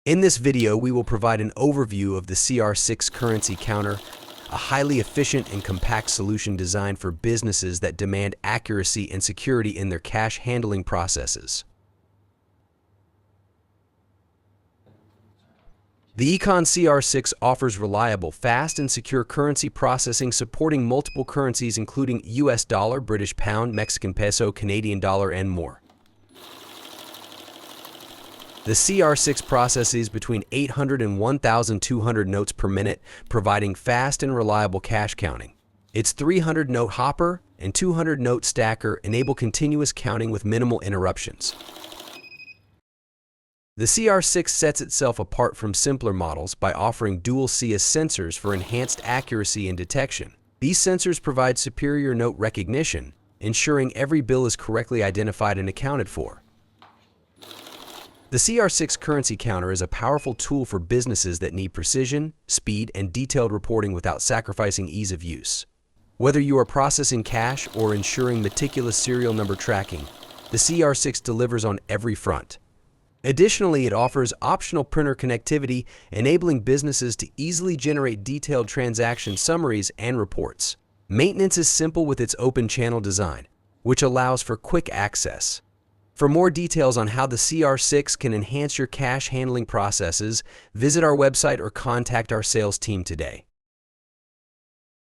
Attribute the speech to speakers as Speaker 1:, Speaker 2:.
Speaker 1: In this video, we will provide an overview of the CR6 Currency Counter, a highly efficient and compact solution designed for businesses that demand accuracy and security in their cash handling processes. The Econ CR6 offers reliable, fast, and secure currency processing supporting multiple currencies including US dollar, British pound, Mexican peso, Canadian dollar, and more. The CR6 processes between 800 and 1,200 notes per minute, providing fast and reliable cash counting. Its 300-note hopper and 200-note stacker enable continuous counting with minimal interruptions. The CR6 sets itself apart from simpler models by offering dual CS sensors for enhanced accuracy and detection. These sensors provide superior note recognition, ensuring every bill is correctly identified and accounted for. The CR6 Currency Counter is a powerful tool for businesses that need precision, speed, and detailed reporting without sacrificing ease of use. Whether you are processing cash or ensuring meticulous serial number tracking, the CR6 delivers on every front. Additionally, it offers optional printer connectivity, enabling businesses to easily generate detailed transaction summaries and reports. Maintenance is simple with its open channel design, which allows for quick access. For more details on how the CR6 can enhance your cash handling processes, visit our website or contact our sales team today.